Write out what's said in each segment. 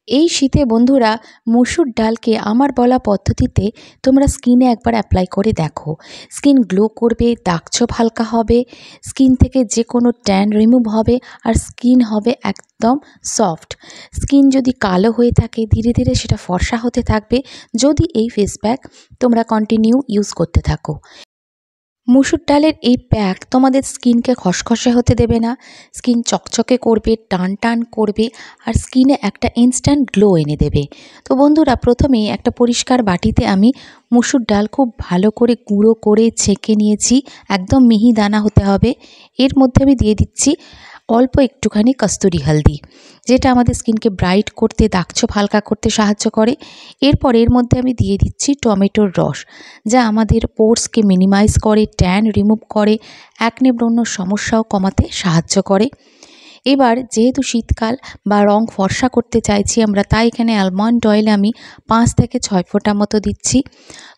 এই শীতে বন্ধুরা মসুর ডালকে আমার বলা পদ্ধতিতে তোমরা স্কিনে একবার অ্যাপ্লাই করে দেখো। স্কিন গ্লো করবে, দাগছোপ হালকা হবে, স্কিন থেকে যে কোনো ট্যান রিমুভ হবে, আর স্কিন হবে একদম সফট। স্কিন যদি কালো হয়ে থাকে ধীরে ধীরে সেটা ফর্সা হতে থাকবে যদি এই ফেস প্যাক তোমরা কন্টিনিউ ইউজ করতে থাকো। মসুর ডালের এই প্যাক তোমাদের স্কিনকে খসখসে হতে দেবে না, স্কিন চকচকে করবে, টান টান করবে, আর স্কিনে একটা ইনস্ট্যান্ট গ্লো এনে দেবে। তো বন্ধুরা, প্রথমেই একটা পরিষ্কার বাটিতে আমি মসুর ডাল খুব ভালো করে গুঁড়ো করে ছেঁকে নিয়েছি, একদম মিহি দানা হতে হবে। এর মধ্যে আমি দিয়ে দিচ্ছি অল্প একটুখানি কস্তুরি হলদি, যেটা আমাদের স্কিনকে ব্রাইট করতে, দাগছোপ হালকা করতে সাহায্য করে। এরপর এর মধ্যে আমি দিয়ে দিচ্ছি টমেটোর রস, যা আমাদের পোর্সকে মিনিমাইজ করে, ট্যান রিমুভ করে, অ্যাকনে ব্রণ সমস্যাও কমাতে সাহায্য করে। এবার যেহেতু শীতকাল বা রং ফর্সা করতে চাইছি আমরা, তাই এখানে আলমন্ড অয়েল আমি 5 থেকে 6 ফোঁটা মতো দিচ্ছি।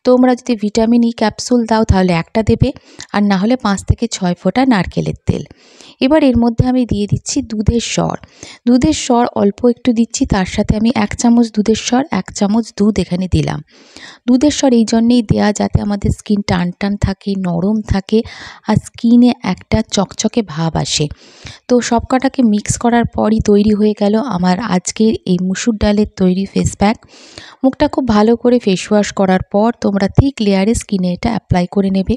তোমরা যদি ভিটামিন ই ক্যাপসুল দাও তাহলে একটা দেবে, আর না হলে 5 থেকে 6 ফোঁটা নারকেলের তেল। এবার এর মধ্যে আমি দিয়ে দিচ্ছি দুধের স্বর। দুধের স্বর অল্প একটু দিচ্ছি, তার সাথে আমি 1 চামচ দুধের স্বর, 1 চামচ দুধ এখানে দিলাম। দুধের স্বর এই জন্যেই দেওয়া যাতে আমাদের স্কিন টান টান থাকে, নরম থাকে, আর স্কিনে একটা চকচকে ভাব আসে। তো সব কটাকে মিক্স করার পরই তৈরি হয়ে গেল আমার আজকের এই মসুর ডালের তৈরি ফেস প্যাক। মুখটা খুব ভালো করে ফেস ওয়াশ করার পর তোমরা থিক লেয়ারে স্কিনে এটা অ্যাপ্লাই করে নেবে।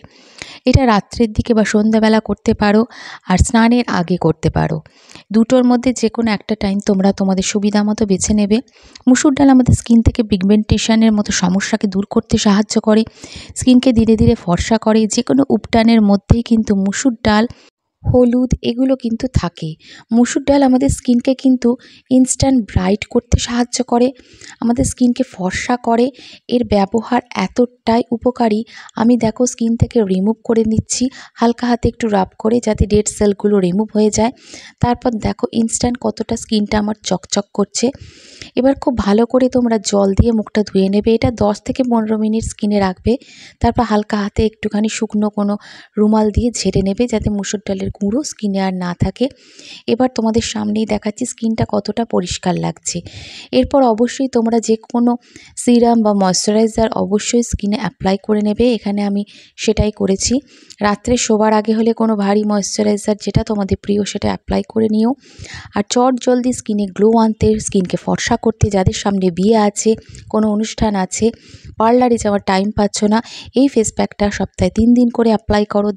এটা রাত্রের দিকে বা সন্ধ্যাবেলা করতে পারো, আর স্নানের আগে করতে পারো। দুটোর মধ্যে যে কোনো একটা টাইম তোমরা তোমাদের সুবিধা মতো বেছে নেবে। মসুর ডাল আমাদের স্কিন থেকে পিগমেন্টেশনের মতো সমস্যাকে দূর করতে সাহায্য করে, স্কিনকে ধীরে ধীরে ফর্সা করে। যে কোনো উপটানের মধ্যেই কিন্তু মসুর ডাল, হলুদ এগুলো কিন্তু থাকে। মসুর ডাল আমাদের স্কিনকে কিন্তু ইনস্ট্যান্ট ব্রাইট করতে সাহায্য করে, আমাদের স্কিনকে ফর্সা করে। এর ব্যবহার এতটাই উপকারী, আমি দেখো স্কিন থেকে রিমুভ করে নিচ্ছি হালকা হাতে একটু রাব করে, যাতে ডেড সেলগুলো রিমুভ হয়ে যায়। তারপর দেখো ইনস্ট্যান্ট কতটা স্কিনটা আমার চকচক করছে। এবার খুব ভালো করে তোমরা জল দিয়ে মুখটা ধুয়ে নেবে। এটা 10 থেকে 15 মিনিট স্কিনে রাখবে, তারপর হালকা হাতে একটুখানি শুকনো কোনো রুমাল দিয়ে ঝেড়ে নেবে, যাতে মসুর ডালের গুঁড়ো স্কিনে আর না থাকে। এবার তোমাদের সামনেই দেখাচ্ছি স্কিনটা কতটা পরিষ্কার লাগছে। এরপর অবশ্যই তোমরা যে কোনো সিরাম বা ময়শ্চারাইজার অবশ্যই স্কিনে অ্যাপ্লাই করে নেবে। এখানে আমি সেটাই করেছি। রাত্রে শোবার আগে হলে কোনো ভারী ময়শ্চারাইজার যেটা তোমাদের প্রিয় সেটা অ্যাপ্লাই করে নিও। আর চট জলদি স্কিনে গ্লো আনতে, স্কিনকে ফর্সা করতে, যাদের সামনে বিয়ে আছে, কোনো অনুষ্ঠান আছে, পার্লারে যাওয়ার টাইম পাচ্ছ না, এই ফেস প্যাকটা সপ্তাহে 3 দিন করে অ্যাপ্লাই করো।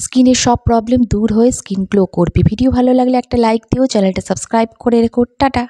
স্কিনের সব প্রবলেম দূর হয়ে স্কিন গ্লো করবে। ভিডিও ভালো লাগলে একটা লাইক দিও, চ্যানেলটা সাবস্ক্রাইব করে রেখো। টাটা।